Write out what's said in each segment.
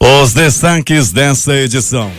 Os destaques dessa edição.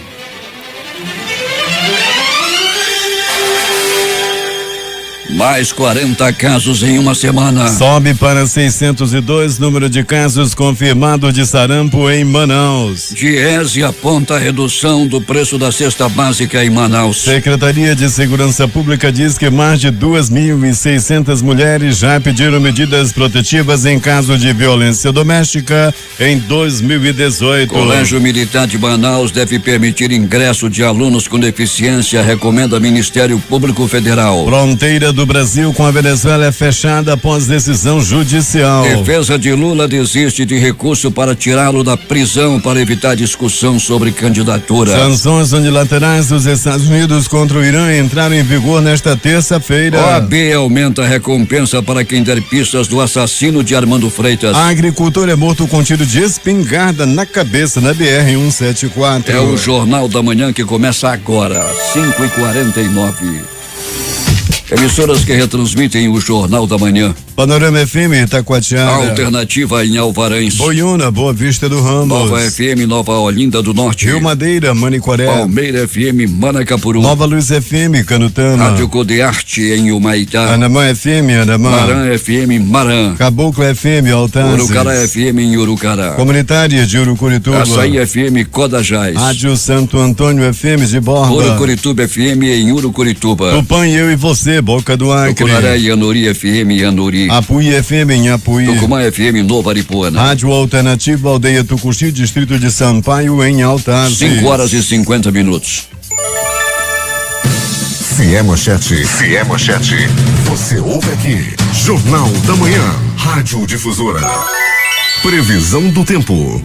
Mais 40 casos em uma semana. Sobe para 602 número de casos confirmados de sarampo em Manaus. Diese aponta a redução do preço da cesta básica em Manaus. Secretaria de Segurança Pública diz que mais de 2.600 mulheres já pediram medidas protetivas em caso de violência doméstica em 2018. Colégio Militar de Manaus deve permitir ingresso de alunos com deficiência, recomenda Ministério Público Federal. Fronteira do Brasil com a Venezuela é fechada após decisão judicial. Defesa de Lula desiste de recurso para tirá-lo da prisão para evitar discussão sobre candidatura. Sanções unilaterais dos Estados Unidos contra o Irã entraram em vigor nesta terça-feira. OAB aumenta a recompensa para quem der pistas do assassino de Armando Freitas. A agricultor é morto com tiro de espingarda na cabeça na BR-174. É o Jornal da Manhã que começa agora, 5h49. Emissoras que retransmitem o Jornal da Manhã. Panorama FM Itacoatiara. Alternativa em Alvarães. Boiúna, Boa Vista do Ramos. Nova FM Nova Olinda do Norte. Rio Madeira, Manicoré. Palmeira FM Manacapuru. Nova Luz FM Canutama. Rádio Codearte em Humaitá. Anamã FM Anamã. Marã FM Marã. Caboclo FM Altazes. Urucará FM em Urucará. Comunitária de Urucurituba. Açaí FM Codajás. Rádio Santo Antônio FM de Borba. Urucurituba FM em Urucurituba. Tupã e Eu e Você, Boca do Acre. Tucunaré e Anuri FM em Anuri. Apuí FM em Apuí. Tucumã FM Nova Aripuana. Rádio Alternativa Aldeia Tucuxi, Distrito de Sampaio em Altazes. 5h50. Se é manchete, você ouve aqui. Jornal da Manhã, Rádio Difusora. Previsão do tempo.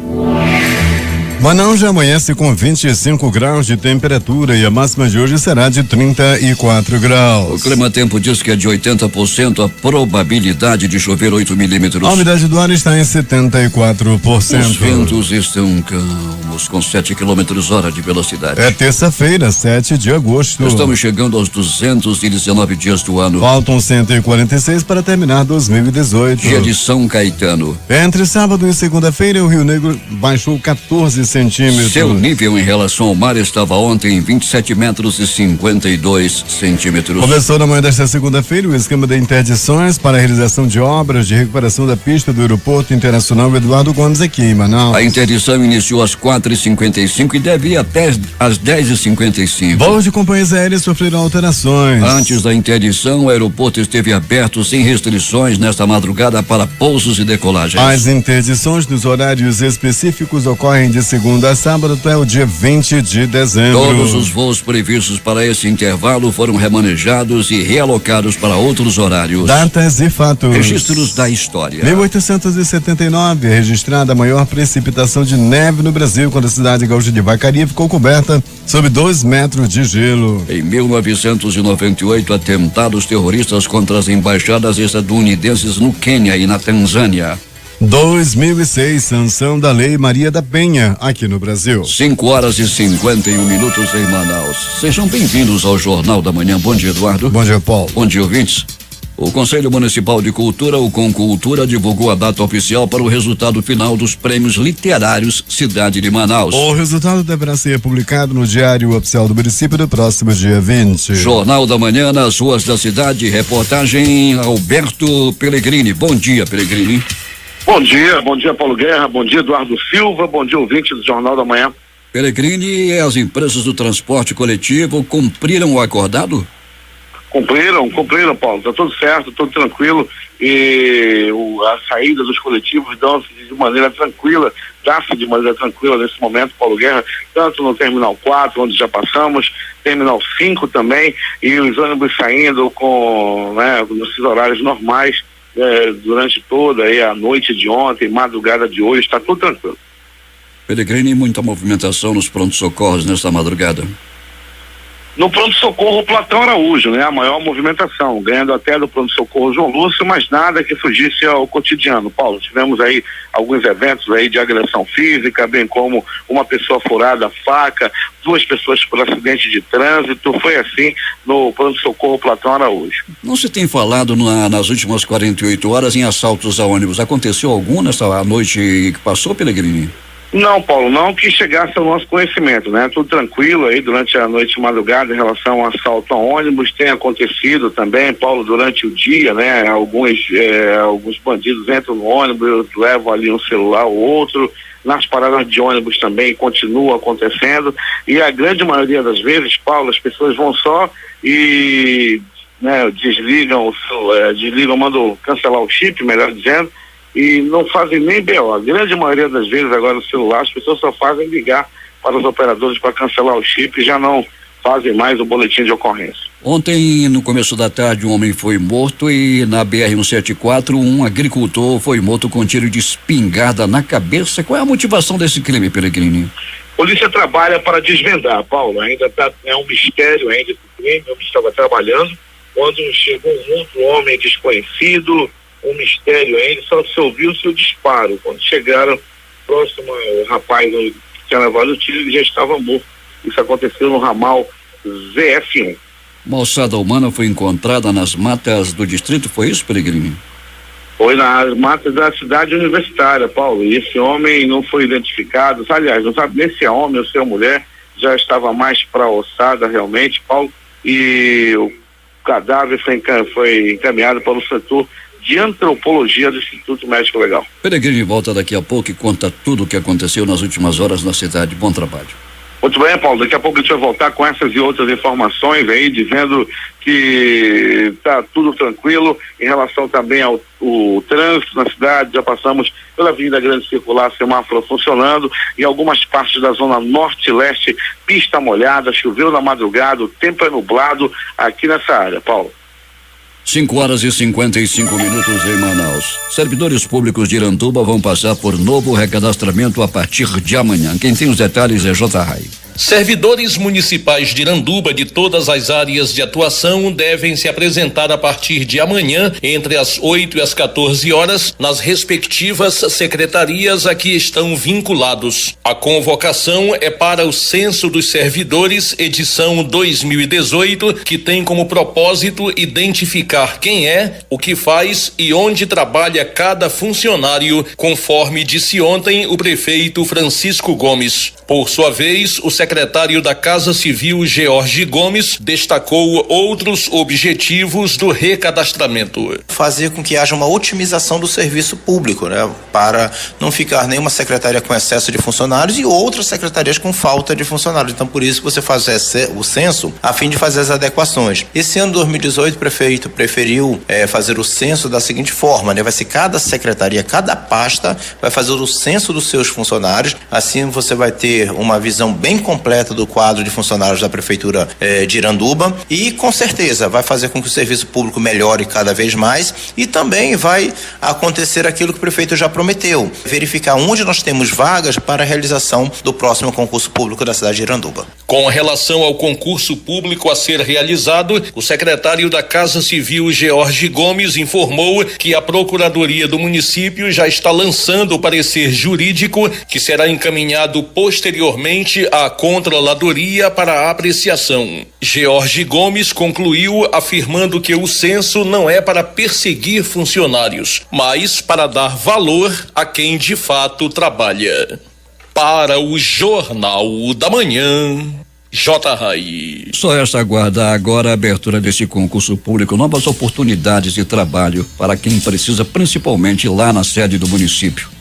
Manaus já amanhece com 25 graus de temperatura e a máxima de hoje será de 34 graus. O Climatempo diz que é de 80% a probabilidade de chover 8 milímetros. A umidade do ar está em 74%. Os ventos estão calmos, com 7 km/h de velocidade. É terça-feira, 7 de agosto. Estamos chegando aos 219 dias do ano. Faltam 146 para terminar 2018. Dia de São Caetano. Entre sábado e segunda-feira, o Rio Negro baixou 14 centímetros. Seu nível em relação ao mar estava ontem em 27 metros e 52 centímetros. Começou na manhã desta segunda-feira o esquema de interdições para a realização de obras de recuperação da pista do Aeroporto Internacional Eduardo Gomes aqui em Manaus. A interdição iniciou às 4h55 e deve ir até às 10h55. Voos de companhias aéreas sofreram alterações. Antes da interdição, o aeroporto esteve aberto sem restrições nesta madrugada para pousos e decolagens. As interdições dos horários específicos ocorrem de segunda a sábado até o dia 20 de dezembro. Todos os voos previstos para esse intervalo foram remanejados e realocados para outros horários. Datas e fatos. Registros da história. 1879 é registrada a maior precipitação de neve no Brasil, quando a cidade gaúcha de Vacaria ficou coberta sob 2 metros de gelo. Em 1998, atentados terroristas contra as embaixadas estadunidenses no Quênia e na Tanzânia. 2006, sanção da Lei Maria da Penha, aqui no Brasil. 5h51 em Manaus. Sejam bem-vindos ao Jornal da Manhã. Bom dia, Eduardo. Bom dia, Paulo. Bom dia, ouvintes. O Conselho Municipal de Cultura, o Concultura, divulgou a data oficial para o resultado final dos prêmios literários Cidade de Manaus. O resultado deverá ser publicado no Diário Oficial do município no próximo dia 20. Jornal da Manhã nas ruas da cidade, reportagem Alberto Pellegrini. Bom dia, Pellegrini. Bom dia Paulo Guerra, bom dia Eduardo Silva, bom dia ouvintes do Jornal da Manhã. Pellegrini, e as empresas do transporte coletivo cumpriram o acordado? Cumpriram, Paulo, tá tudo certo, tudo tranquilo e a saída dos coletivos dá-se de maneira tranquila nesse momento, Paulo Guerra, tanto no Terminal 4, onde já passamos, Terminal 5 também, e os ônibus saindo com, nesses horários normais, durante toda aí a noite de ontem, madrugada de hoje, está tudo tranquilo. Pellegrini, muita movimentação nos pronto-socorros nesta madrugada. No pronto-socorro Platão Araújo, a maior movimentação, ganhando até do pronto-socorro João Lúcio, mas nada que fugisse ao cotidiano. Paulo, tivemos aí alguns eventos aí de agressão física, bem como uma pessoa furada a faca, 2 pessoas por acidente de trânsito, foi assim no pronto-socorro Platão Araújo. Não se tem falado nas últimas 48 horas em assaltos a ônibus, aconteceu algum nesta noite que passou, Pellegrini? Não, Paulo, não que chegasse ao nosso conhecimento, né? Tudo tranquilo aí durante a noite e madrugada em relação ao assalto a ônibus. Tem acontecido também, Paulo, durante o dia, né? Alguns bandidos entram no ônibus, levam ali um celular ou outro. Nas paradas de ônibus também continua acontecendo. E a grande maioria das vezes, Paulo, as pessoas vão só e, né, desligam, mandam cancelar o chip, melhor dizendo, e não fazem nem BO. A grande maioria das vezes agora no celular as pessoas só fazem ligar para os operadores para cancelar o chip e já não fazem mais o boletim de ocorrência. Ontem, no começo da tarde, um homem foi morto e na BR-174 um agricultor foi morto com tiro de espingarda na cabeça. Qual é a motivação desse crime, Peregrini? Polícia trabalha para desvendar, Paulo. Ainda é um mistério ainda esse crime. Eu estava trabalhando quando chegou um outro homem desconhecido. Um mistério ainda, só se ouviu o seu disparo. Quando chegaram próximo ao rapaz que tinha levado o tiro, ele já estava morto. Isso aconteceu no ramal ZF1. Uma ossada humana foi encontrada nas matas do distrito, foi isso, Peregrini? Foi nas matas da cidade universitária, Paulo. E esse homem não foi identificado. Aliás, não sabe nem se é homem ou se é mulher. Já estava mais para a ossada realmente, Paulo. E o cadáver foi encaminhado para o setor de antropologia do Instituto Médico Legal. Peregrini volta daqui a pouco e conta tudo o que aconteceu nas últimas horas na cidade. Bom trabalho. Muito bem, Paulo, daqui a pouco a gente vai voltar com essas e outras informações aí, dizendo que está tudo tranquilo em relação também ao trânsito na cidade. Já passamos pela Avenida Grande Circular, semáforo funcionando, em algumas partes da zona norte e leste, pista molhada, choveu na madrugada, o tempo é nublado aqui nessa área, Paulo. 5h55 em Manaus. Servidores públicos de Iranduba vão passar por novo recadastramento a partir de amanhã. Quem tem os detalhes é J. Rai. Servidores municipais de Iranduba de todas as áreas de atuação devem se apresentar a partir de amanhã, entre as 8 e as 14 horas, nas respectivas secretarias a que estão vinculados. A convocação é para o Censo dos Servidores, edição 2018, que tem como propósito identificar quem é, o que faz e onde trabalha cada funcionário, conforme disse ontem o prefeito Francisco Gomes. Por sua vez, o secretário da Casa Civil, George Gomes, destacou outros objetivos do recadastramento. Fazer com que haja uma otimização do serviço público, né? Para não ficar nenhuma secretaria com excesso de funcionários e outras secretarias com falta de funcionários. Então, por isso que você faz o censo a fim de fazer as adequações. Esse ano, 2018, o prefeito preferiu fazer o censo da seguinte forma, né? Vai ser cada secretaria, cada pasta vai fazer o censo dos seus funcionários. Assim, você vai ter uma visão bem completa do quadro de funcionários da Prefeitura de Iranduba e, com certeza, vai fazer com que o serviço público melhore cada vez mais e também vai acontecer aquilo que o prefeito já prometeu, verificar onde nós temos vagas para a realização do próximo concurso público da cidade de Iranduba. Com relação ao concurso público a ser realizado, o secretário da Casa Civil, George Gomes, informou que a Procuradoria do município já está lançando o parecer jurídico que será encaminhado posteriormente à Controladoria para apreciação. George Gomes concluiu afirmando que o censo não é para perseguir funcionários, mas para dar valor a quem de fato trabalha. Para o Jornal da Manhã, J. Rai. Só resta aguardar agora a abertura desse concurso público, novas oportunidades de trabalho para quem precisa, principalmente lá na sede do município.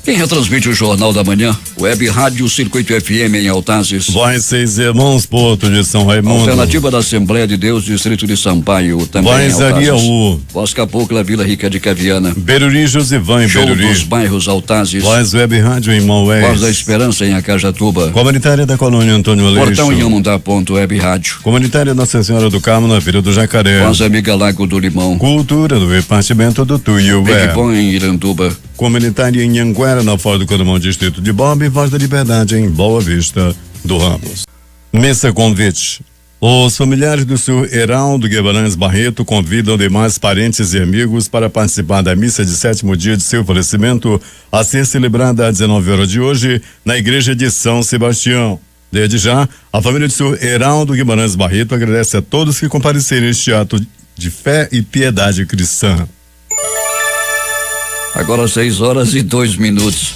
Quem retransmite o Jornal da Manhã? Web Rádio Circuito FM em Altazes. Voz Seis Irmãos, Porto de São Raimundo. Alternativa da Assembleia de Deus, Distrito de Sampaio, também Voz em Altazes. Ariaú. Voz Cabocla, Vila Rica de Caviana. Beruri, Josivã em Show Beruri. dos bairros Altazes. Voz Web Rádio em Maués. Voz da Esperança em Acajatuba. Comunitária da Colônia Antônio Aleixo. Portão em Amundá.web Rádio. Comunitária Nossa Senhora do Carmo na Vila do Jacaré. Voz Amiga Lago do Limão. Cultura do repartimento do Tuiué. Big Bom em Iranduba. Comunitária em Anguera, na Foz do Coromão, Distrito de Bob, e Voz da Liberdade em Boa Vista do Ramos. Missa convite. Os familiares do senhor Heraldo Guimarães Barreto convidam demais parentes e amigos para participar da missa de 7º dia de seu falecimento, a ser celebrada às 19 horas de hoje, na igreja de São Sebastião. Desde já, a família do senhor Heraldo Guimarães Barreto agradece a todos que compareceram a este ato de fé e piedade cristã. Agora 6 horas e 2 minutos.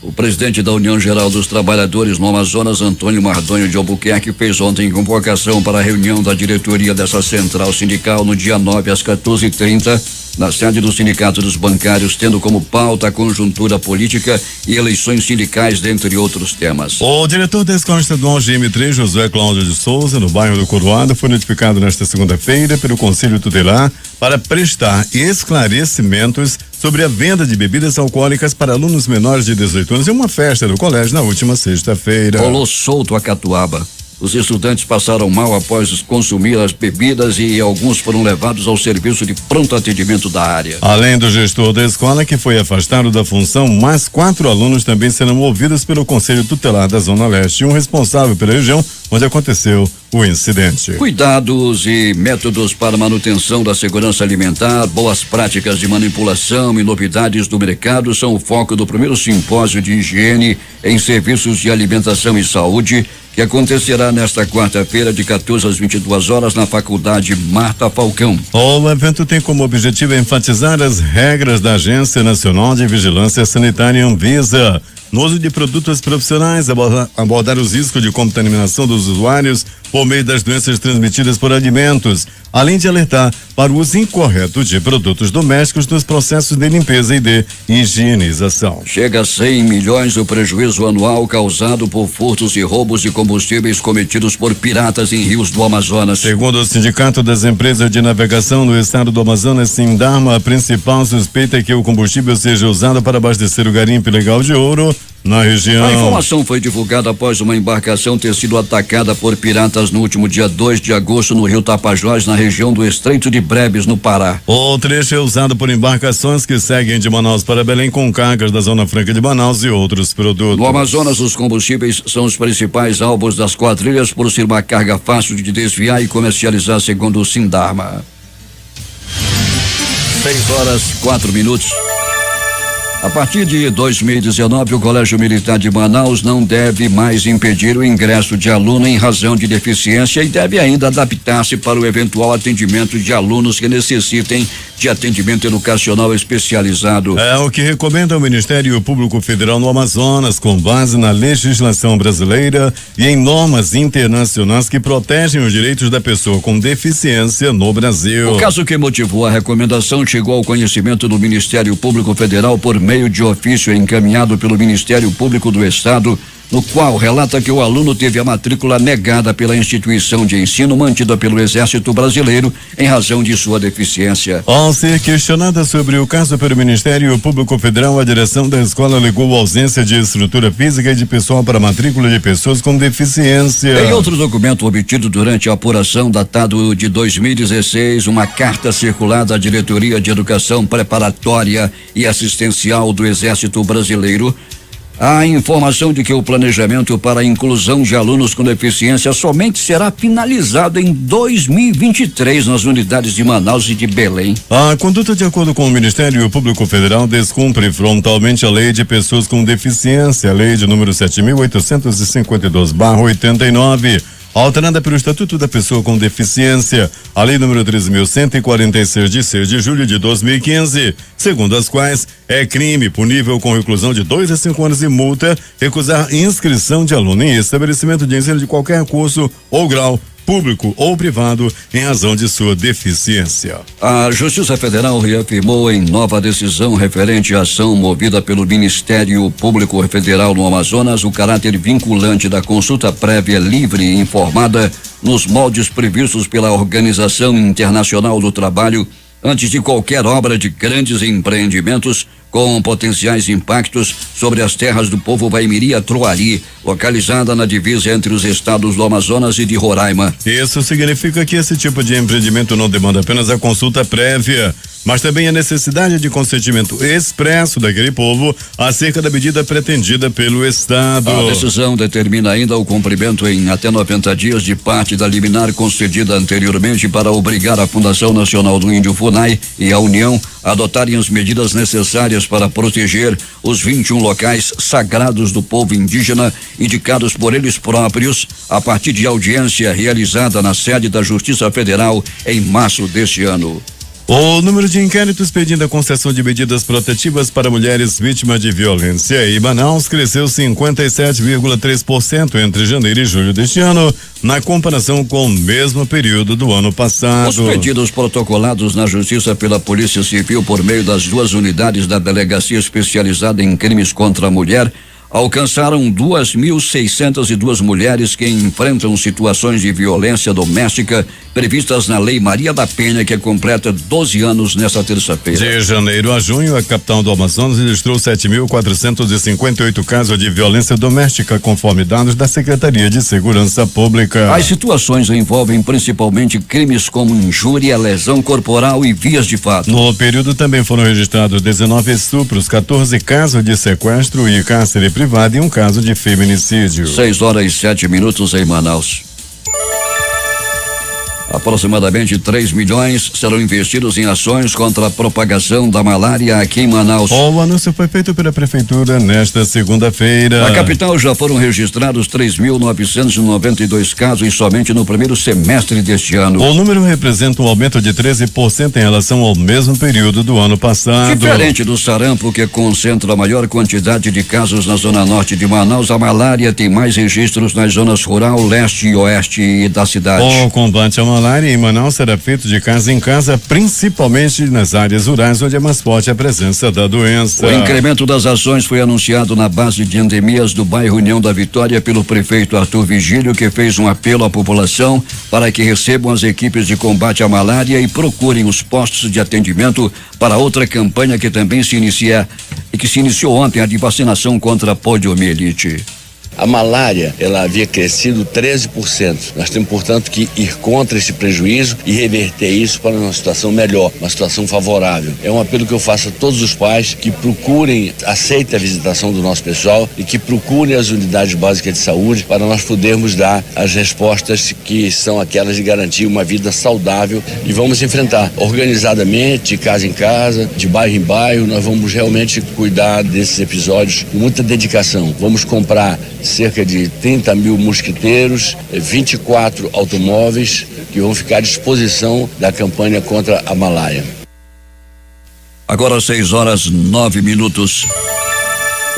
O presidente da União Geral dos Trabalhadores no Amazonas, Antônio Mardonho de Albuquerque, fez ontem convocação para a reunião da diretoria dessa central sindical no dia 9 às 14h30, na sede do Sindicato dos Bancários, tendo como pauta a conjuntura política e eleições sindicais, dentre outros temas. O diretor da Escola Estadual GM3, Josué Cláudio de Souza, no bairro do Coroado, foi notificado nesta segunda-feira pelo Conselho Tutelar para prestar esclarecimentos sobre a venda de bebidas alcoólicas para alunos menores de 18 anos em uma festa do colégio na última sexta-feira. Rolou solto a catuaba. Os estudantes passaram mal após consumir as bebidas e alguns foram levados ao serviço de pronto atendimento da área. Além do gestor da escola, que foi afastado da função, mais 4 alunos também serão ouvidos pelo Conselho Tutelar da Zona Leste e um responsável pela região onde aconteceu o incidente. Cuidados e métodos para manutenção da segurança alimentar, boas práticas de manipulação e novidades do mercado são o foco do primeiro simpósio de higiene em serviços de alimentação e saúde, que acontecerá nesta quarta-feira de 14 às 22 horas na Faculdade Marta Falcão. O evento tem como objetivo enfatizar as regras da Agência Nacional de Vigilância Sanitária Anvisa no uso de produtos profissionais, abordar os riscos de contaminação dos usuários por meio das doenças transmitidas por alimentos, além de alertar para o uso incorreto de produtos domésticos nos processos de limpeza e de higienização. Chega a 100 milhões o prejuízo anual causado por furtos e roubos de combustíveis cometidos por piratas em rios do Amazonas. Segundo o Sindicato das Empresas de Navegação no estado do Amazonas, Sindarma, a principal suspeita é que o combustível seja usado para abastecer o garimpo ilegal de ouro na região. A informação foi divulgada após uma embarcação ter sido atacada por piratas no último dia 2 de agosto no rio Tapajós, na região do Estreito de Brebes, no Pará. O trecho é usado por embarcações que seguem de Manaus para Belém com cargas da Zona Franca de Manaus e outros produtos. No Amazonas, os combustíveis são os principais alvos das quadrilhas por ser uma carga fácil de desviar e comercializar, segundo o Sindarma. 6h04. A partir de 2019, o Colégio Militar de Manaus não deve mais impedir o ingresso de aluno em razão de deficiência e deve ainda adaptar-se para o eventual atendimento de alunos que necessitem de atendimento educacional especializado. É o que recomenda o Ministério Público Federal no Amazonas, com base na legislação brasileira e em normas internacionais que protegem os direitos da pessoa com deficiência no Brasil. O caso que motivou a recomendação chegou ao conhecimento do Ministério Público Federal por meio de ofício encaminhado pelo Ministério Público do Estado, no qual relata que o aluno teve a matrícula negada pela instituição de ensino mantida pelo Exército Brasileiro em razão de sua deficiência. Ao ser questionada sobre o caso pelo Ministério Público Federal, a direção da escola alegou ausência de estrutura física e de pessoal para matrícula de pessoas com deficiência. Em outro documento obtido durante a apuração, datado de 2016, uma carta circulada à Diretoria de Educação Preparatória e Assistencial do Exército Brasileiro, a informação de que o planejamento para a inclusão de alunos com deficiência somente será finalizado em 2023 nas unidades de Manaus e de Belém. A conduta, de acordo com o Ministério Público Federal, descumpre frontalmente a Lei de Pessoas com Deficiência, a Lei de número 7.852/89, alterada pelo Estatuto da Pessoa com Deficiência, a Lei número 13.146 de 6 de julho de 2015, segundo as quais é crime punível com reclusão de 2 a 5 anos e multa recusar inscrição de aluno em estabelecimento de ensino de qualquer curso ou grau, público ou privado, em razão de sua deficiência. A Justiça Federal reafirmou em nova decisão referente à ação movida pelo Ministério Público Federal no Amazonas o caráter vinculante da consulta prévia livre e informada nos moldes previstos pela Organização Internacional do Trabalho antes de qualquer obra de grandes empreendimentos com potenciais impactos sobre as terras do povo Vaimiri-Troari, localizada na divisa entre os estados do Amazonas e de Roraima. Isso significa que esse tipo de empreendimento não demanda apenas a consulta prévia, mas também a necessidade de consentimento expresso daquele povo acerca da medida pretendida pelo Estado. A decisão determina ainda o cumprimento em até 90 dias de parte da liminar concedida anteriormente para obrigar a Fundação Nacional do Índio, FUNAI, e a União a adotarem as medidas necessárias para proteger os 21 locais sagrados do povo indígena indicados por eles próprios a partir de audiência realizada na sede da Justiça Federal em março deste ano. O número de inquéritos pedindo a concessão de medidas protetivas para mulheres vítimas de violência em Manaus cresceu 57,3% entre janeiro e julho deste ano, na comparação com o mesmo período do ano passado. Os pedidos protocolados na Justiça pela Polícia Civil por meio das 2 unidades da Delegacia Especializada em Crimes contra a Mulher alcançaram 2.602 mulheres que enfrentam situações de violência doméstica previstas na Lei Maria da Penha, que completa 12 anos nesta terça-feira. De janeiro a junho, a capital do Amazonas registrou 7.458 casos de violência doméstica, conforme dados da Secretaria de Segurança Pública. As situações envolvem principalmente crimes como injúria, lesão corporal e vias de fato. No período também foram registrados 19 estupros, 14 casos de sequestro e cárcere privado e um caso de feminicídio. 6h07 em Manaus. Aproximadamente 3 milhões serão investidos em ações contra a propagação da malária aqui em Manaus. O anúncio foi feito pela Prefeitura nesta segunda-feira. Na capital já foram registrados 3.992 casos somente no primeiro semestre deste ano. O número representa um aumento de 13% em relação ao mesmo período do ano passado. Diferente do sarampo, que concentra a maior quantidade de casos na zona norte de Manaus, a malária tem mais registros nas zonas rural, leste e oeste da cidade. O combate à malária em Manaus será feito de casa em casa, principalmente nas áreas rurais, onde é mais forte a presença da doença. O incremento das ações foi anunciado na base de endemias do bairro União da Vitória pelo prefeito Arthur Vigílio, que fez um apelo à população para que recebam as equipes de combate à malária e procurem os postos de atendimento para outra campanha que também se iniciou ontem, a de vacinação contra a poliomielite. A malária, ela havia crescido 13%. Nós temos, portanto, que ir contra esse prejuízo e reverter isso para uma situação melhor, uma situação favorável. É um apelo que eu faço a todos os pais que procurem, aceitem a visitação do nosso pessoal e que procurem as unidades básicas de saúde para nós podermos dar as respostas que são aquelas de garantir uma vida saudável, e vamos enfrentar organizadamente, de casa em casa, de bairro em bairro. Nós vamos realmente cuidar desses episódios com muita dedicação. Vamos comprar cerca de 30 mil mosquiteiros, 24 automóveis que vão ficar à disposição da campanha contra a malária. Agora 6h09.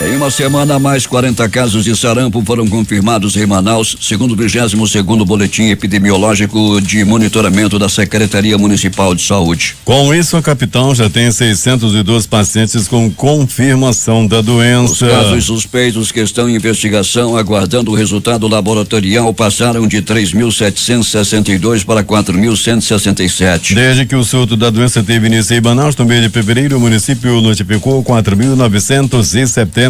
Em uma semana, mais 40 casos de sarampo foram confirmados em Manaus, segundo o 22º Boletim Epidemiológico de Monitoramento da Secretaria Municipal de Saúde. Com isso, a capital já tem 602 pacientes com confirmação da doença. Os casos suspeitos que estão em investigação, aguardando o resultado laboratorial, passaram de 3.762 para 4.167. Desde que o surto da doença teve início em Manaus, no mês de fevereiro, o município notificou 4.978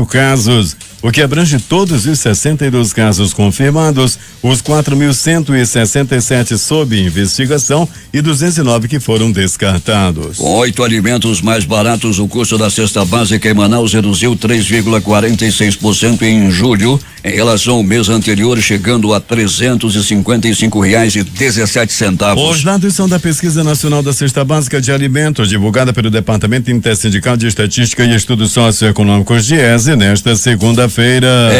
casos, o que abrange todos os 62 casos confirmados, os 4.167 sob investigação e 209 que foram descartados. Com 8 alimentos mais baratos, o custo da cesta básica em Manaus reduziu 3,46% em julho, em relação ao mês anterior, chegando a R$355,17. Os dados são da Pesquisa Nacional da Cesta Básica de Alimentos, divulgada pelo Departamento Intersindical de Estatística e Estudos Socioeconômicos DIESE nesta segunda-feira.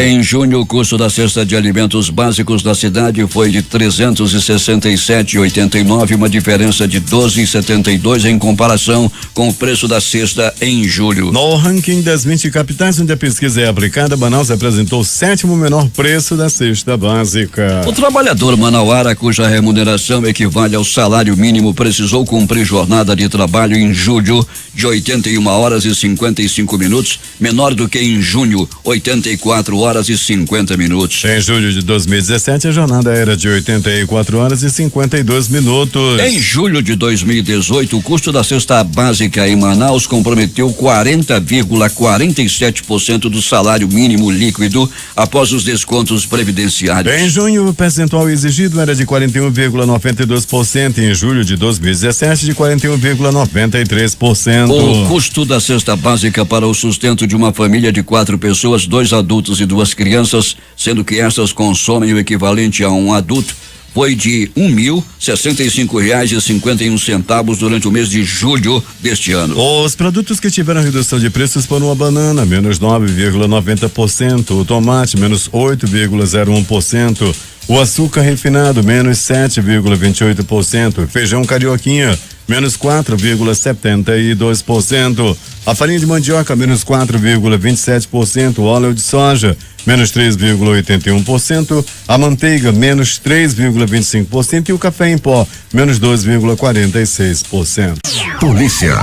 Em junho, o custo da cesta de alimentos básicos da cidade foi de R$367,89, uma diferença de R$12,72 em comparação com o preço da cesta em julho. No ranking das 20 capitais onde a pesquisa é aplicada, Manaus apresentou o 7º menor preço da cesta básica. O trabalhador manauara, cuja remuneração equivale ao salário mínimo, precisou cumprir jornada de trabalho em julho de 81 horas e 55 minutos, menor do que em junho, 84 horas e 50 minutos. Em julho de 2017, a jornada era de 84 horas e 52 minutos. Em julho de 2018, o custo da cesta básica em Manaus comprometeu 40,47% do salário mínimo líquido após os descontos previdenciários. Em junho, o percentual exigido era de 41,92%, em julho de 2017 de 41,93%. O custo da cesta básica para o sustento de uma família de 4 pessoas, 2 adultos e 2 crianças, sendo que estas consomem o equivalente a um adulto, foi de R$1.065,51 durante o mês de julho deste ano. Os produtos que tiveram redução de preços foram a banana, menos 9,90%, o tomate, menos 8,01%, o açúcar refinado, menos 7,28%, feijão carioquinha, menos 4,72%. A farinha de mandioca, menos 4,27%. O óleo de soja, menos 3,81%. A manteiga, menos 3,25%. E o café em pó, menos 2,46%. Polícia.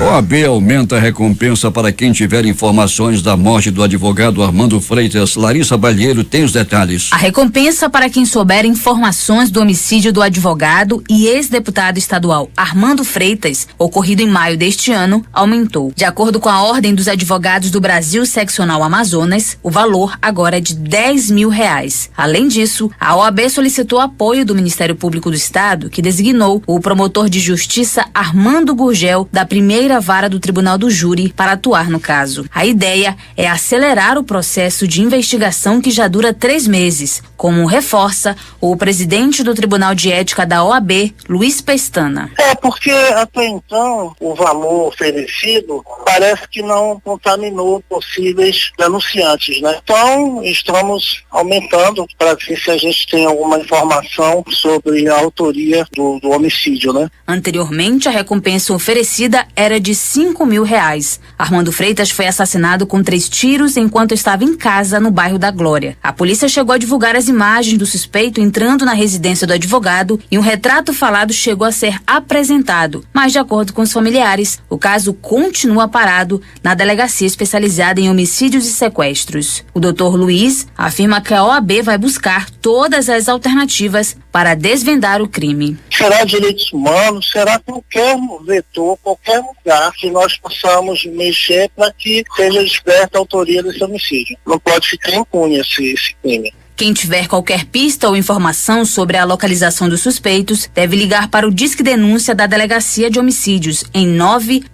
OAB aumenta a recompensa para quem tiver informações da morte do advogado Armando Freitas. Larissa Balheiro tem os detalhes. A recompensa para quem souber informações do homicídio do advogado e ex-deputado estadual Armando Freitas, ocorrido em maio deste ano, aumentou. De acordo com a Ordem dos Advogados do Brasil Seccional Amazonas, o valor agora é de R$10 mil. Além disso, a OAB solicitou apoio do Ministério Público do Estado, que designou o promotor de justiça Armando Gurgel, da primeira vara do Tribunal do Júri, para atuar no caso. A ideia é acelerar o processo de investigação que já dura 3 meses, como reforça o presidente do Tribunal de Ética da OAB, Luiz Pestana. Porque até então o valor oferecido parece que não contaminou possíveis denunciantes, né? Então estamos aumentando para ver se a gente tem alguma informação sobre a autoria do homicídio, né? Anteriormente, a recompensa oferecida era de R$5 mil. Armando Freitas foi assassinado com 3 tiros enquanto estava em casa no bairro da Glória. A polícia chegou a divulgar as imagens do suspeito entrando na residência do advogado e um retrato falado chegou a ser apresentado, mas de acordo com os familiares, o caso continua parado na delegacia especializada em homicídios e sequestros. O Dr. Luiz afirma que a OAB vai buscar todas as alternativas para desvendar o crime. Será direitos humanos, será qualquer vetor, qualquer lugar que nós possamos mexer para que seja descoberta a autoria desse homicídio. Não pode ficar impune esse crime. Quem tiver qualquer pista ou informação sobre a localização dos suspeitos deve ligar para o Disque Denúncia da Delegacia de Homicídios em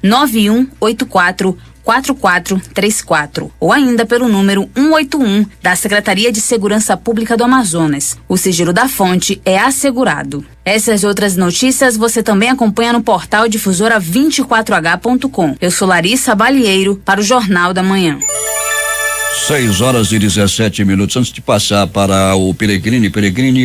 991844434 ou ainda pelo número 181 da Secretaria de Segurança Pública do Amazonas. O sigilo da fonte é assegurado. Essas outras notícias você também acompanha no portal difusora24h.com. Eu sou Larissa Balheiro para o Jornal da Manhã. 6h17. Antes de passar para o Peregrini,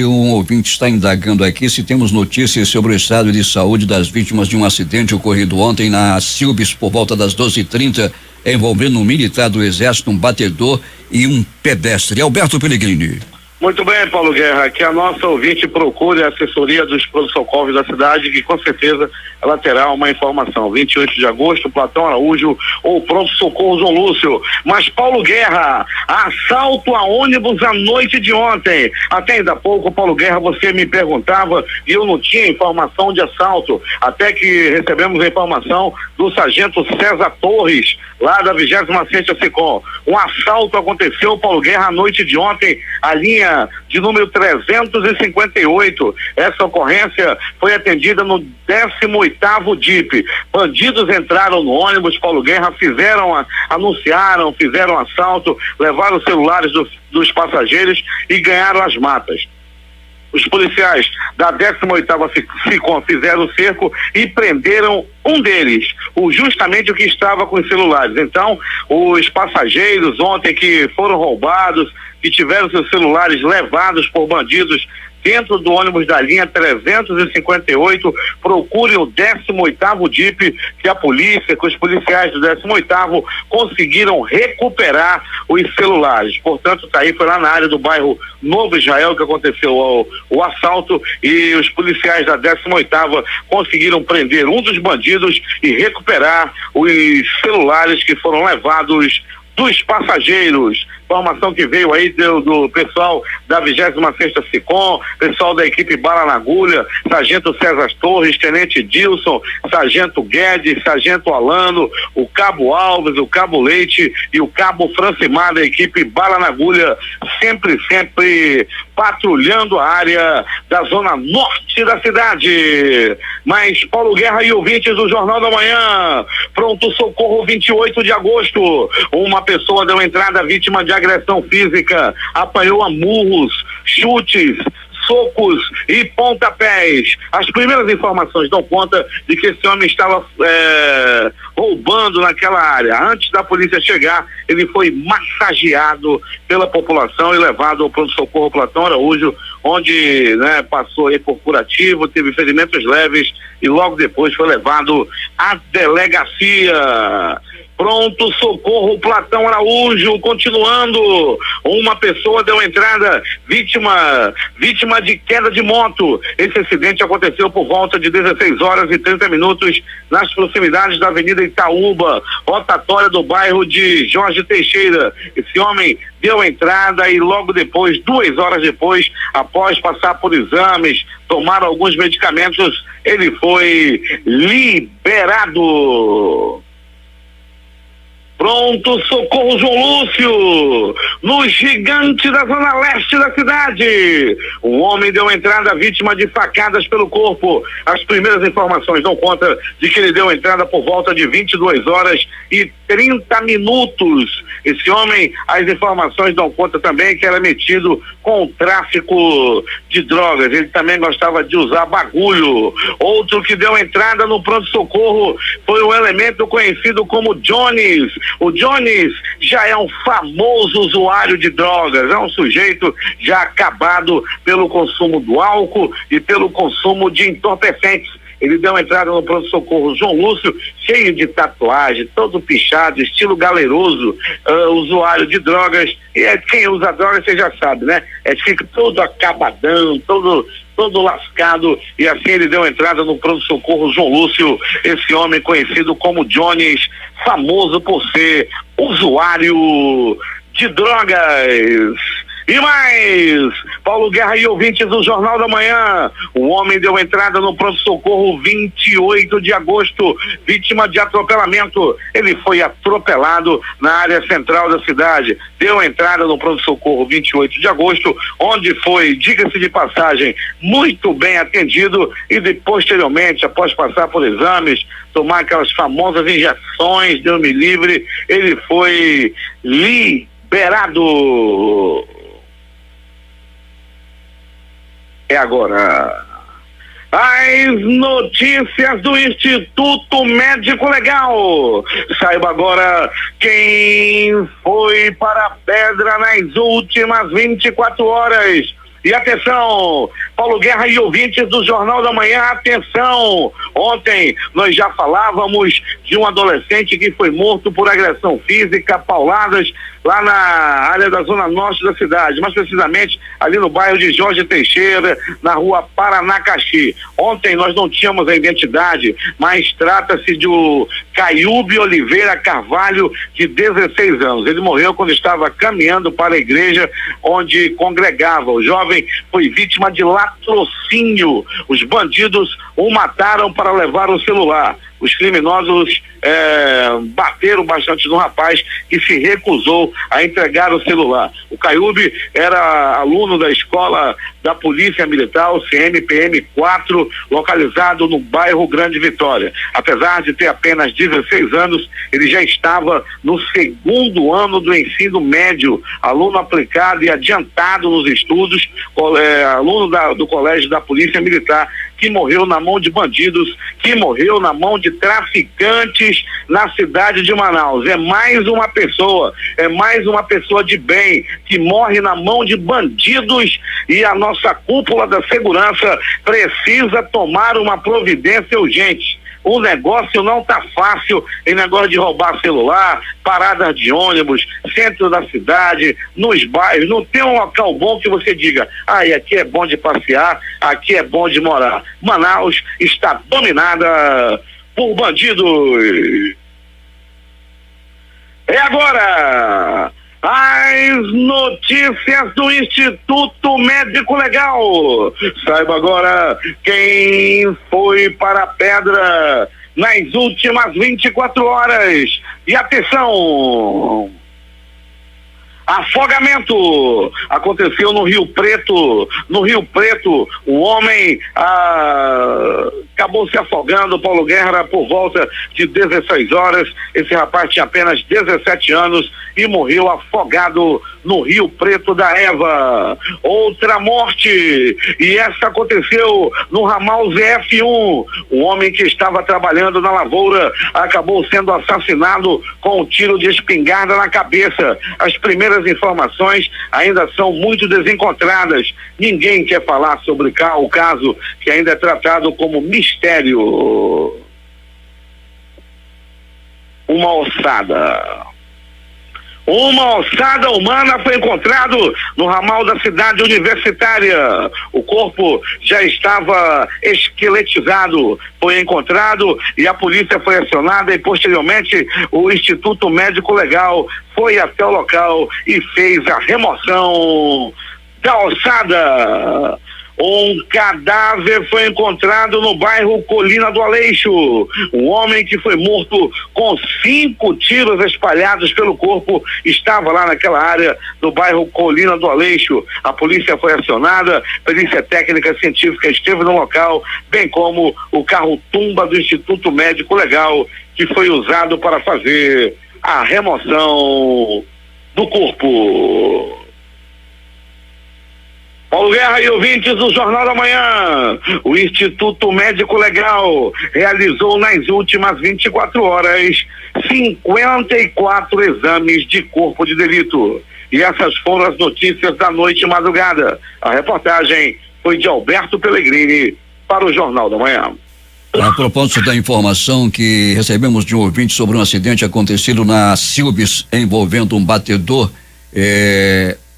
um ouvinte está indagando aqui se temos notícias sobre o estado de saúde das vítimas de um acidente ocorrido ontem na Silves por volta das 12h30, envolvendo um militar do Exército, um batedor e um pedestre. Alberto Peregrini. Muito bem, Paulo Guerra, que a nossa ouvinte procure a assessoria dos pronto-socorros da cidade, que com certeza ela terá uma informação. 28 de agosto, Platão Araújo ou pronto-socorro João Lúcio. Mas, Paulo Guerra, assalto a ônibus à noite de ontem. Até ainda há pouco, Paulo Guerra, você me perguntava e eu não tinha informação de assalto, até que recebemos a informação do sargento César Torres, lá da 26ª SECOM. Um assalto aconteceu, Paulo Guerra, à noite de ontem, a linha de número 358. Essa ocorrência foi atendida no 18º DIP. Bandidos entraram no ônibus, Paulo Guerra, anunciaram, fizeram assalto, levaram os celulares dos passageiros e ganharam as matas. Os policiais da 18ª SECOM fizeram o cerco e prenderam um deles, justamente o que estava com os celulares. Então, os passageiros ontem que foram roubados, que tiveram seus celulares levados por bandidos dentro do ônibus da linha 358, procurem o 18º DIP, que a polícia, que os policiais do 18º conseguiram recuperar os celulares. Portanto, tá aí, foi lá na área do bairro Novo Israel que aconteceu o assalto e os policiais da 18ª conseguiram prender um dos bandidos e recuperar os celulares que foram levados dos passageiros. Informação que veio aí do pessoal da 26ª SECOM, pessoal da equipe Bala na Agulha, sargento César Torres, tenente Dilson, sargento Guedes, sargento Alano, o cabo Alves, o cabo Leite e o cabo Francimar da equipe Bala na Agulha, sempre patrulhando a área da zona norte da cidade. Mas Paulo Guerra e ouvintes do Jornal da Manhã, pronto socorro 28 de agosto, uma pessoa deu entrada vítima de agressão física, apanhou a murros, chutes, socos e pontapés. As primeiras informações dão conta de que esse homem estava roubando naquela área. Antes da polícia chegar, ele foi massageado pela população e levado ao pronto-socorro Platão Araújo, onde, né, passou aí por curativo, teve ferimentos leves e logo depois foi levado à delegacia. Pronto socorro Platão Araújo, continuando, uma pessoa deu entrada, vítima de queda de moto. Esse acidente aconteceu por volta de 16h30 nas proximidades da Avenida Itaúba, rotatória do bairro de Jorge Teixeira. Esse homem deu entrada e logo depois, 2 horas depois, após passar por exames, tomar alguns medicamentos, ele foi liberado. Pronto socorro João Lúcio, no Gigante da zona leste da cidade. Um homem deu entrada vítima de facadas pelo corpo. As primeiras informações dão conta de que ele deu entrada por volta de 22h30. Esse homem, as informações dão conta também que era metido com o tráfico de drogas. Ele também gostava de usar bagulho. Outro que deu entrada no pronto-socorro foi um elemento conhecido como Jones. O Jones já é um famoso usuário de drogas, é um sujeito já acabado pelo consumo do álcool e pelo consumo de entorpecentes. Ele deu entrada no pronto-socorro João Lúcio, cheio de tatuagem, todo pichado, estilo galeroso, usuário de drogas. E quem usa drogas, você já sabe, né? Fica todo acabadão, todo lascado, e assim ele deu entrada no pronto-socorro João Lúcio, esse homem conhecido como Jones, famoso por ser usuário de drogas. E mais, Paulo Guerra e ouvintes do Jornal da Manhã, o homem deu entrada no pronto-socorro 28 de agosto, vítima de atropelamento. Ele foi atropelado na área central da cidade. Deu entrada no pronto-socorro 28 de agosto, onde foi, diga-se de passagem, muito bem atendido e posteriormente, após passar por exames, tomar aquelas famosas injeções, Deus me livre, ele foi liberado. É agora. As notícias do Instituto Médico Legal. Saiba agora quem foi para a pedra nas últimas 24 horas. E atenção, Paulo Guerra e ouvintes do Jornal da Manhã, atenção! Ontem nós já falávamos de um adolescente que foi morto por agressão física, pauladas, lá na área da zona norte da cidade, mais precisamente ali no bairro de Jorge Teixeira, na rua Paranacaxi. Ontem nós não tínhamos a identidade, mas trata-se do Caiúbe Oliveira Carvalho, de 16 anos. Ele morreu quando estava caminhando para a igreja onde congregava. O jovem foi vítima de latrocínio. Os bandidos o mataram para levar o celular. Os criminosos bateram bastante no rapaz que se recusou a entregar o celular. O Caiúbe era aluno da escola da Polícia Militar, o CMPM 4, localizado no bairro Grande Vitória. Apesar de ter apenas 16 anos, ele já estava no 2º ano do ensino médio, aluno aplicado e adiantado nos estudos, aluno do Colégio da Polícia Militar, que morreu na mão de bandidos, que morreu na mão de traficantes na cidade de Manaus. É mais uma pessoa de bem que morre na mão de bandidos, e a nossa cúpula da segurança precisa tomar uma providência urgente. O negócio não tá fácil em negócio de roubar celular, paradas de ônibus, centro da cidade, nos bairros. Não tem um local bom que você diga, aqui é bom de passear, aqui é bom de morar. Manaus está dominada por bandidos. É agora as notícias do Instituto Médico Legal. Saiba agora quem foi para a pedra nas últimas 24 horas. E atenção! Afogamento aconteceu no Rio Preto. No Rio Preto, o homem acabou se afogando. Paulo Guerra, por volta de 16 horas. Esse rapaz tinha apenas 17 anos e morreu afogado no Rio Preto da Eva. Outra morte, e essa aconteceu no ramal ZF1. O homem que estava trabalhando na lavoura acabou sendo assassinado com um tiro de espingarda na cabeça. As primeiras informações ainda são muito desencontradas. Ninguém quer falar sobre o caso, que ainda é tratado como mistério. Uma ossada humana foi encontrado no ramal da cidade universitária. O corpo já estava esqueletizado. Foi encontrado e a polícia foi acionada e posteriormente o Instituto Médico Legal foi até o local e fez a remoção da ossada. Um cadáver foi encontrado no bairro Colina do Aleixo. Um homem que foi morto com 5 tiros espalhados pelo corpo estava lá naquela área do bairro Colina do Aleixo. A polícia foi acionada, perícia técnica científica esteve no local, bem como o carro-tumba do Instituto Médico Legal, que foi usado para fazer a remoção do corpo. Paulo Guerra e ouvintes do Jornal da Manhã, o Instituto Médico Legal realizou nas últimas 24 horas 54 exames de corpo de delito. E essas foram as notícias da noite e madrugada. A reportagem foi de Alberto Pellegrini para o Jornal da Manhã. A propósito da informação que recebemos de um ouvinte sobre um acidente acontecido na Silves envolvendo um batedor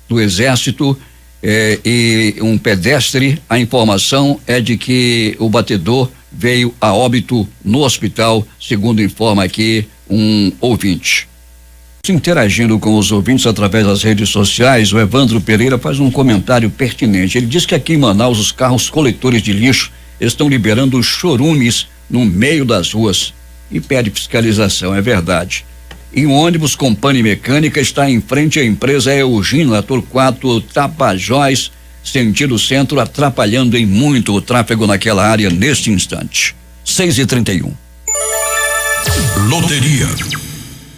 do Exército e um pedestre, a informação é de que o batedor veio a óbito no hospital, segundo informa aqui um ouvinte. Interagindo com os ouvintes através das redes sociais, o Evandro Pereira faz um comentário pertinente. Ele diz que aqui em Manaus os carros coletores de lixo estão liberando chorumes no meio das ruas e pede fiscalização, é verdade. E um ônibus com pane mecânica está em frente à empresa Eugênio, na Torquato Tapajós, sentido centro, atrapalhando em muito o tráfego naquela área neste instante. 6h31. Loteria.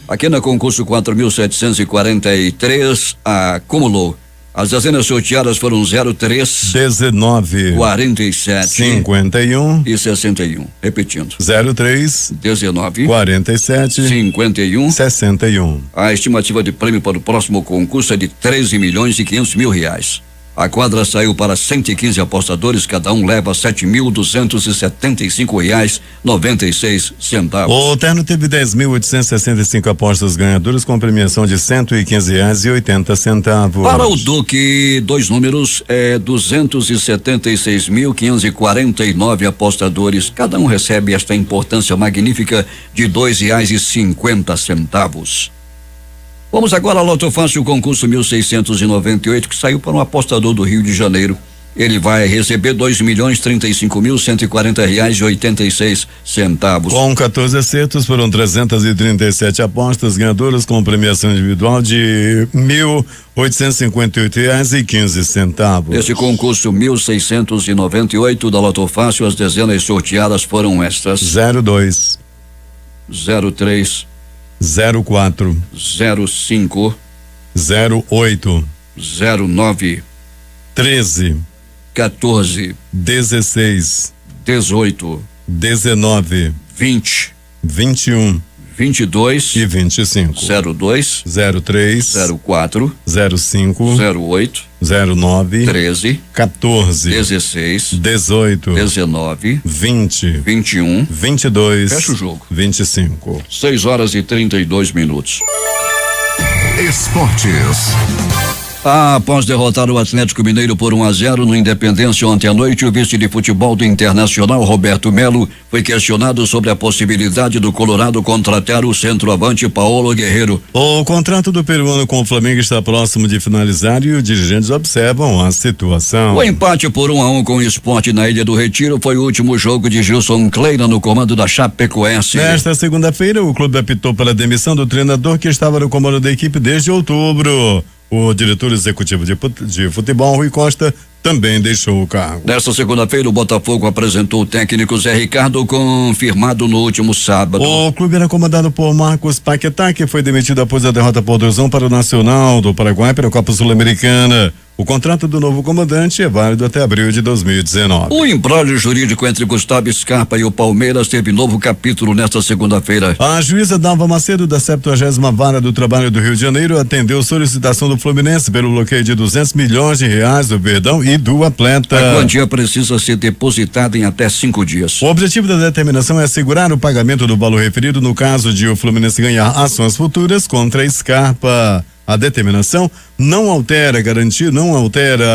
Aqui na concurso 4.743, acumulou. As dezenas sorteadas foram 03, 19, 47, 51 e 61. Repetindo. 03, 19, 47, 51, 61. A estimativa de prêmio para o próximo concurso é de 13.500.000 reais. A quadra saiu para 115 apostadores, cada um leva 7.275 reais 96 centavos. O terno teve 10.865 apostas ganhadoras com premiação de 115 reais e 80 centavos. Para o Duque, 2 números, 276.549 apostadores, cada um recebe esta importância magnífica de R$2,50. Vamos agora ao Loto Fácil, concurso 1698, que saiu para um apostador do Rio de Janeiro. Ele vai receber R$2.035.140,86. Com 14 acertos, foram 337 apostas ganhadoras com premiação individual de R$1.858,15. Nesse concurso 1698 da Loto Fácil, as dezenas sorteadas foram estas: 02, 03, 04, 05, 08, 09, 13, 14, 16, 18, 19, 20, 21 22 e 25. 02, 03, 04, 05, 08, 09, 13, 14, 16, 18, 19, 20, 21. 22, Fecha o jogo. 25. 6h32. Esportes. Após derrotar o Atlético Mineiro por 1-0 no Independência ontem à noite, o vice de futebol do Internacional, Roberto Melo, foi questionado sobre a possibilidade do Colorado contratar o centroavante Paulo Guerreiro. O contrato do peruano com o Flamengo está próximo de finalizar e os dirigentes observam a situação. O empate por 1-1 com o Sport na Ilha do Retiro foi o último jogo de Gilson Kleina no comando da Chapecoense. Nesta segunda-feira, o clube apitou pela demissão do treinador que estava no comando da equipe desde outubro. O diretor executivo de futebol, Rui Costa, também deixou o cargo. Nesta segunda-feira, o Botafogo apresentou o técnico Zé Ricardo, confirmado no último sábado. O clube era comandado por Marcos Paquetá, que foi demitido após a derrota por 2-1 para o Nacional do Paraguai pela Copa Sul-Americana. O contrato do novo comandante é válido até abril de 2019. O imbróglio jurídico entre Gustavo Scarpa e o Palmeiras teve novo capítulo nesta segunda-feira. A juíza Dalva Macedo, da 70ª Vara do Trabalho do Rio de Janeiro, atendeu solicitação do Fluminense pelo bloqueio de R$200 milhões do Verdão e do atleta. A quantia precisa ser depositada em até 5 dias. O objetivo da determinação é assegurar o pagamento do valor referido no caso de o Fluminense ganhar ações futuras contra Scarpa. A determinação não altera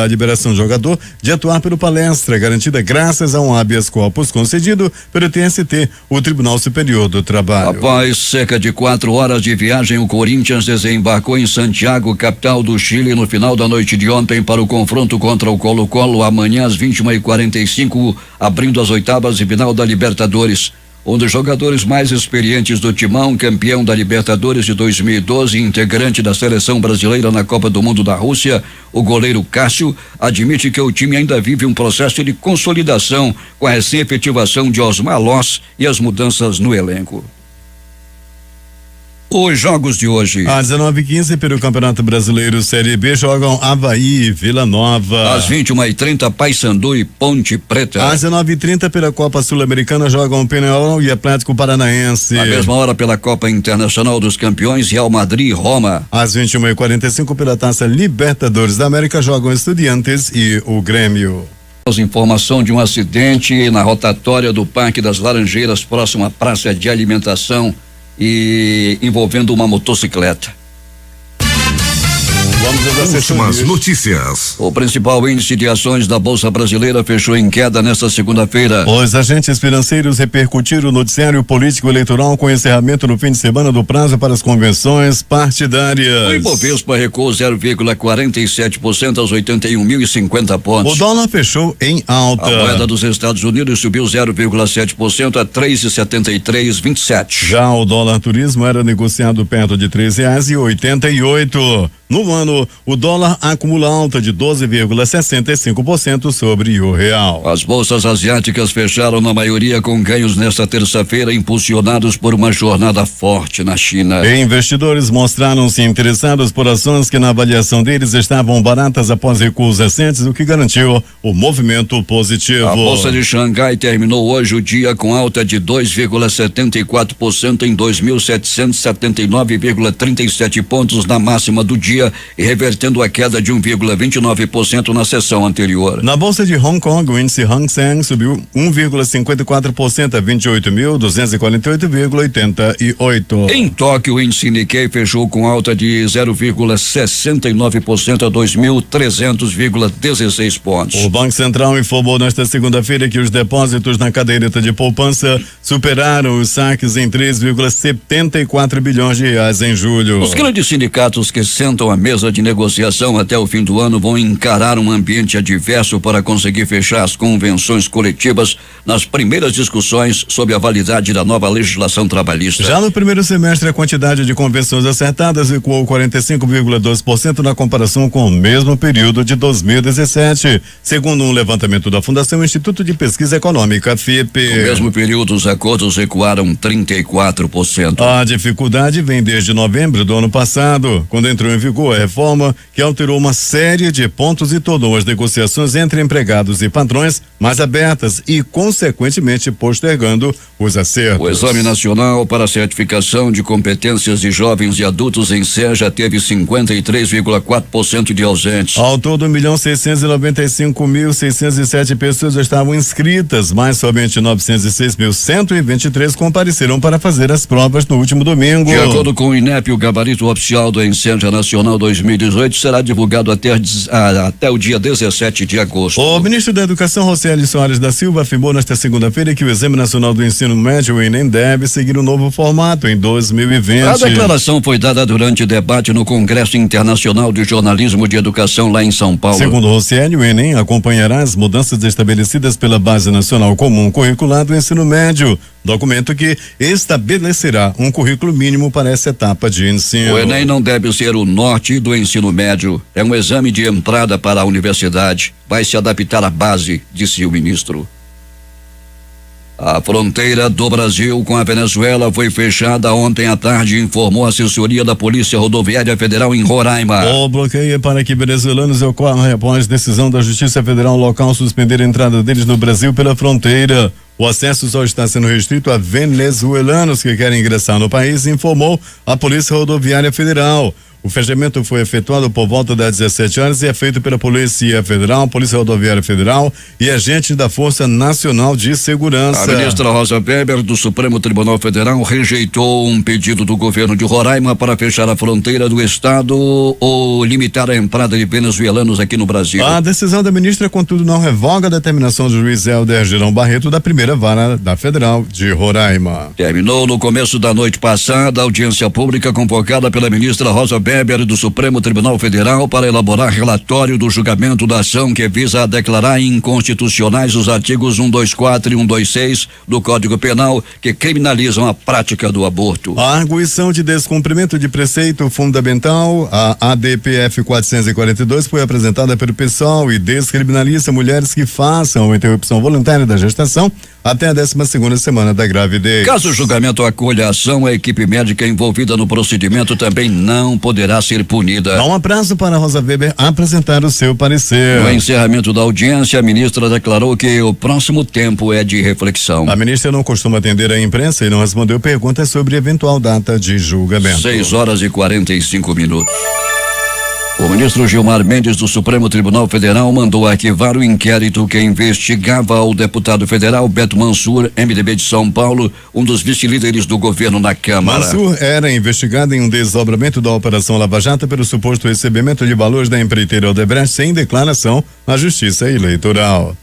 a liberação do jogador de atuar pelo Palestra, garantida graças a um habeas corpus concedido pelo TST, o Tribunal Superior do Trabalho. Após cerca de 4 horas de viagem, o Corinthians desembarcou em Santiago, capital do Chile, no final da noite de ontem para o confronto contra o Colo-Colo, amanhã às 21h45, abrindo as oitavas de final da Libertadores. Um dos jogadores mais experientes do Timão, campeão da Libertadores de 2012 e integrante da seleção brasileira na Copa do Mundo da Rússia, o goleiro Cássio, admite que o time ainda vive um processo de consolidação com a recém-efetivação de Osmar Loss e as mudanças no elenco. Os jogos de hoje. Às 19h15, pelo Campeonato Brasileiro Série B, jogam Avaí e Vila Nova. Às 21h30, Paysandu e Ponte Preta. Às 19h30, pela Copa Sul-Americana, jogam Penharol e Atlético Paranaense. À mesma hora, pela Copa Internacional dos Campeões, Real Madrid e Roma. Às 21h45, pela Taça Libertadores da América, jogam Estudiantes e o Grêmio. Informação de um acidente na rotatória do Parque das Laranjeiras, próximo à praça de alimentação, e envolvendo uma motocicleta. Vamos às Últimas notícias. O principal índice de ações da Bolsa Brasileira fechou em queda nesta segunda-feira. Os agentes financeiros repercutiram o noticiário político eleitoral com encerramento no fim de semana do prazo para as convenções partidárias. O Ibovespa recuou 0,47% aos 81.050 pontos. O dólar fechou em alta. A moeda dos Estados Unidos subiu 0,7% a 3,7327. Já o dólar turismo era negociado perto de R$3,88. No ano, o dólar acumula alta de 12,65% sobre o real. As bolsas asiáticas fecharam na maioria com ganhos nesta terça-feira, impulsionados por uma jornada forte na China. Investidores mostraram-se interessados por ações que, na avaliação deles, estavam baratas após recuos recentes, o que garantiu o movimento positivo. A bolsa de Xangai terminou hoje o dia com alta de 2,74% em 2.779,37 pontos na máxima do dia, e revertendo a queda de 1,29% na sessão anterior. Na bolsa de Hong Kong, o índice Hang Seng subiu 1,54% a 28.248,88. Em Tóquio, o índice Nikkei fechou com alta de 0,69% a 2.300,16 pontos. O Banco Central informou nesta segunda-feira que os depósitos na caderneta de poupança superaram os saques em 3,74 bilhões de reais em julho. Os grandes sindicatos que sentam à mesa de negociação até o fim do ano vão encarar um ambiente adverso para conseguir fechar as convenções coletivas nas primeiras discussões sobre a validade da nova legislação trabalhista. Já no primeiro semestre, a quantidade de convenções acertadas recuou 45,2% na comparação com o mesmo período de 2017, segundo um levantamento da Fundação Instituto de Pesquisa Econômica, FIPE. No mesmo período, os acordos recuaram 34%. A dificuldade vem desde novembro do ano passado, quando entrou em vigor a reforma que alterou uma série de pontos e tornou as negociações entre empregados e patrões mais abertas e, consequentemente, postergando os acertos. O Exame Nacional para a Certificação de Competências de Jovens e Adultos em SEJA teve 53,4% de ausentes. Ao todo, 1.695.607 pessoas estavam inscritas, mas somente 906.123 compareceram para fazer as provas no último domingo. De acordo com o INEP, o gabarito oficial do Enseja Nacional 2018 será divulgado até o dia 17 de agosto. O ministro da Educação, Rocieli Soares da Silva, afirmou nesta segunda-feira que o Exame Nacional do Ensino Médio, o ENEM, deve seguir um novo formato em 2020. A declaração foi dada durante debate no Congresso Internacional de Jornalismo de Educação lá em São Paulo. Segundo Rocieli, o ENEM acompanhará as mudanças estabelecidas pela Base Nacional Comum Curricular do Ensino Médio, documento que estabelecerá um currículo mínimo para essa etapa de ensino. O ENEM não deve ser o norte do ensino ensino médio. É um exame de entrada para a universidade. Vai se adaptar à base, disse o ministro. A fronteira do Brasil com a Venezuela foi fechada ontem à tarde, informou a assessoria da Polícia Rodoviária Federal em Roraima. O bloqueio para que venezuelanos ocorre após decisão da Justiça Federal local suspender a entrada deles no Brasil pela fronteira. O acesso só está sendo restrito a venezuelanos que querem ingressar no país, informou a Polícia Rodoviária Federal. O fechamento foi efetuado por volta das 17 horas e é feito pela Polícia Federal, Polícia Rodoviária Federal e agentes da Força Nacional de Segurança. A ministra Rosa Weber, do Supremo Tribunal Federal, rejeitou um pedido do governo de Roraima para fechar a fronteira do estado ou limitar a entrada de venezuelanos aqui no Brasil. A decisão da ministra, contudo, não revoga a determinação do juiz Helder Girão Barreto da primeira vara da Federal de Roraima. Terminou no começo da noite passada a audiência pública convocada pela ministra Rosa Weber do Supremo Tribunal Federal para elaborar relatório do julgamento da ação que visa declarar inconstitucionais os artigos 124 e 126 do Código Penal que criminalizam a prática do aborto. A arguição de descumprimento de preceito fundamental, a ADPF 442, foi apresentada pelo PSOL e descriminaliza mulheres que façam a interrupção voluntária da gestação até a 12ª semana da gravidez. Caso o julgamento acolha a ação, a equipe médica envolvida no procedimento também não poderá ser punida. Não há prazo para Rosa Weber apresentar o seu parecer. No encerramento da audiência, a ministra declarou que o próximo tempo é de reflexão. A ministra não costuma atender a imprensa e não respondeu perguntas sobre eventual data de julgamento. 6h45. O ministro Gilmar Mendes, do Supremo Tribunal Federal, mandou arquivar o inquérito que investigava o deputado federal Beto Mansur, MDB de São Paulo, um dos vice-líderes do governo na Câmara. Mansur era investigado em um desdobramento da Operação Lava Jato pelo suposto recebimento de valores da empreiteira Odebrecht sem declaração na Justiça Eleitoral.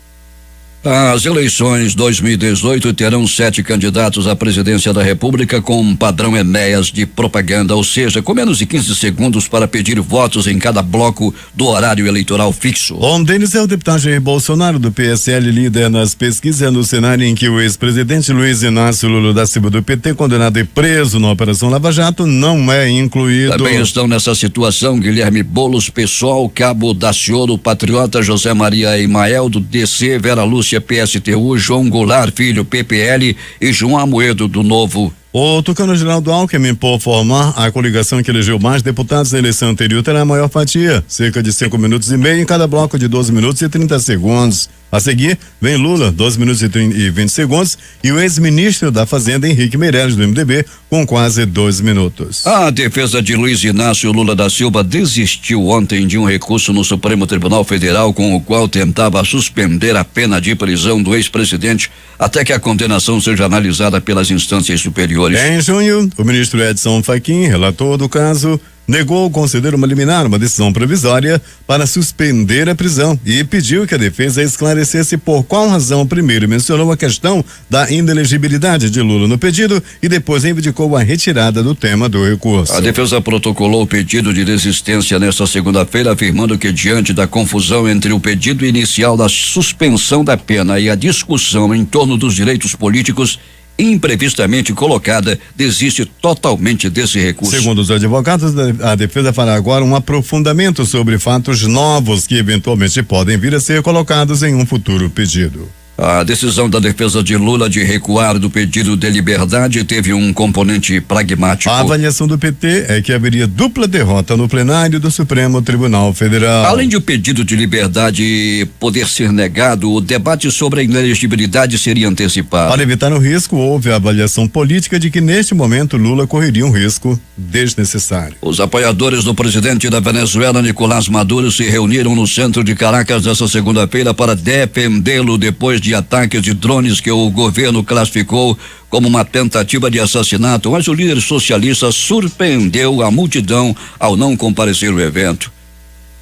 As eleições 2018 terão 7 candidatos à presidência da República com um padrão Enéas de propaganda, ou seja, com menos de 15 segundos para pedir votos em cada bloco do horário eleitoral fixo. Um deles é o deputado Jair Bolsonaro, do PSL, líder nas pesquisas, no cenário em que o ex-presidente Luiz Inácio Lula da Silva, do PT, condenado e preso na Operação Lava Jato, não é incluído. Também estão nessa situação Guilherme Boulos, PSOL, Cabo Daciolo, Patriota, José Maria Emael, do DC, Vera Lúcia, PSTU, João Goulart Filho, PPL e João Amoedo, do Novo. O tucano Geraldo Alckmin, por formar a coligação que elegeu mais deputados na eleição anterior, terá a maior fatia, cerca de 5 minutos e meio em cada bloco de 12 minutos e 30 segundos. A seguir, vem Lula, 12 minutos e 20 segundos, e o ex-ministro da Fazenda, Henrique Meirelles, do MDB, com quase 2 minutos. A defesa de Luiz Inácio Lula da Silva desistiu ontem de um recurso no Supremo Tribunal Federal com o qual tentava suspender a pena de prisão do ex-presidente até que a condenação seja analisada pelas instâncias superiores. Em junho, o ministro Edson Fachin, relator do caso, negou conceder uma liminar, uma decisão provisória, para suspender a prisão e pediu que a defesa esclarecesse por qual razão primeiro mencionou a questão da inelegibilidade de Lula no pedido e depois reivindicou a retirada do tema do recurso. A defesa protocolou o pedido de desistência nesta segunda-feira, afirmando que diante da confusão entre o pedido inicial da suspensão da pena e a discussão em torno dos direitos políticos imprevistamente colocada, desiste totalmente desse recurso. Segundo os advogados, a defesa fará agora um aprofundamento sobre fatos novos que eventualmente podem vir a ser colocados em um futuro pedido. A decisão da defesa de Lula de recuar do pedido de liberdade teve um componente pragmático. A avaliação do PT é que haveria dupla derrota no plenário do Supremo Tribunal Federal. Além de o pedido de liberdade poder ser negado, o debate sobre a inelegibilidade seria antecipado. Para evitar o risco, houve a avaliação política de que neste momento Lula correria um risco desnecessário. Os apoiadores do presidente da Venezuela, Nicolás Maduro, se reuniram no centro de Caracas esta segunda-feira para defendê-lo depois de ataques de drones que o governo classificou como uma tentativa de assassinato, mas o líder socialista surpreendeu a multidão ao não comparecer ao evento.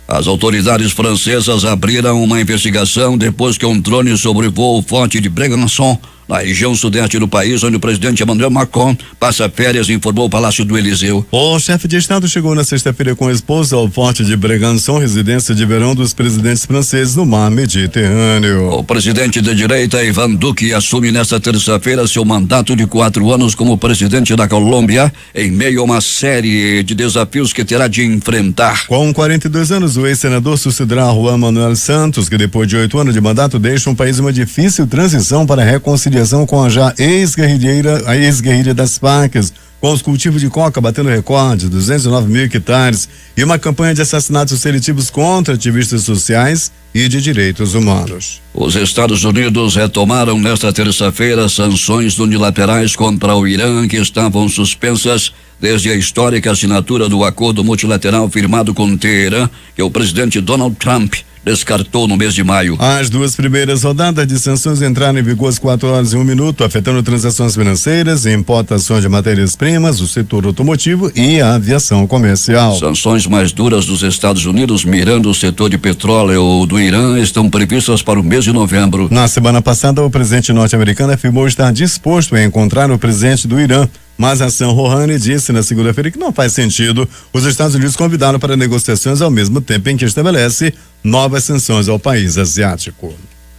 As autoridades francesas abriram uma investigação depois que um drone sobrevoou o forte de Brégançon, na região sudeste do país, onde o presidente Emmanuel Macron passa férias, informou o Palácio do Eliseu. O chefe de Estado chegou na sexta-feira com a esposa ao Forte de Brégançon, residência de verão dos presidentes franceses no mar Mediterrâneo. O presidente da direita, Ivan Duque, assume nesta terça-feira seu mandato de 4 anos como presidente da Colômbia, em meio a uma série de desafios que terá de enfrentar. Com 42 anos, o ex-senador sucederá a Juan Manuel Santos, que depois de 8 anos de mandato deixa um país em uma difícil transição para a reconciliação com a já ex-guerrilha das Farc, com os cultivos de coca batendo recordes, 209 mil hectares, e uma campanha de assassinatos seletivos contra ativistas sociais e de direitos humanos. Os Estados Unidos retomaram nesta terça-feira sanções unilaterais contra o Irã, que estavam suspensas desde a histórica assinatura do acordo multilateral firmado com Teherã, que o presidente Donald Trump descartou no mês de maio. As duas primeiras rodadas de sanções entraram em vigor às 4h01, afetando transações financeiras, importações de matérias-primas, o setor automotivo e a aviação comercial. Sanções mais duras dos Estados Unidos, mirando o setor de petróleo do Irã, estão previstas para o mês de novembro. Na semana passada, o presidente norte-americano afirmou estar disposto a encontrar o presidente do Irã, mas Hassan Rouhani disse na segunda-feira que não faz sentido os Estados Unidos convidaram para negociações ao mesmo tempo em que estabelece novas sanções ao país asiático.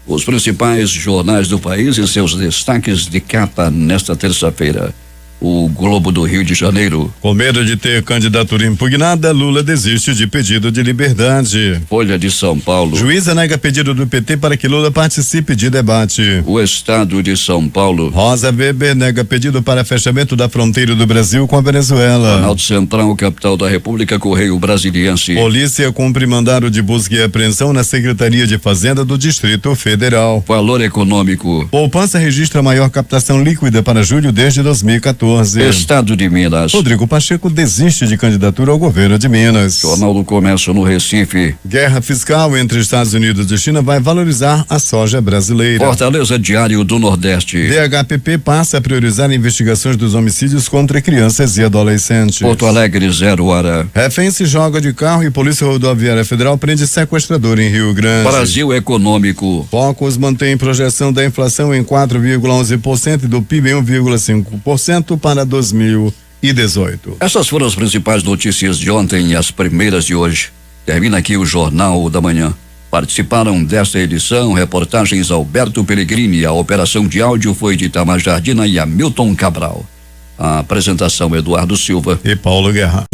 Os principais jornais do país e seus destaques de capa nesta terça-feira. O Globo do Rio de Janeiro. Com medo de ter candidatura impugnada, Lula desiste de pedido de liberdade. Folha de São Paulo. Juíza nega pedido do PT para que Lula participe de debate. O Estado de São Paulo. Rosa Weber nega pedido para fechamento da fronteira do Brasil com a Venezuela. Planalto Central, capital da República, Correio Brasiliense. Polícia cumpre mandado de busca e apreensão na Secretaria de Fazenda do Distrito Federal. Valor econômico. Poupança registra a maior captação líquida para julho desde 2014. Estado de Minas. Rodrigo Pacheco desiste de candidatura ao governo de Minas. Jornal do Comércio no Recife. Guerra fiscal entre Estados Unidos e China vai valorizar a soja brasileira. Fortaleza Diário do Nordeste. DHPP passa a priorizar investigações dos homicídios contra crianças e adolescentes. Porto Alegre, 0 hora. Refém se joga de carro e Polícia Rodoviária Federal prende sequestrador em Rio Grande. Brasil Econômico. Focus mantém projeção da inflação em 4,11% e do PIB em 1,5% para 2018. Essas foram as principais notícias de ontem e as primeiras de hoje. Termina aqui o Jornal da Manhã. Participaram desta edição reportagens Alberto Pellegrini, a operação de áudio foi de Itamar Jardina e Hamilton Cabral. A apresentação Eduardo Silva e Paulo Guerra.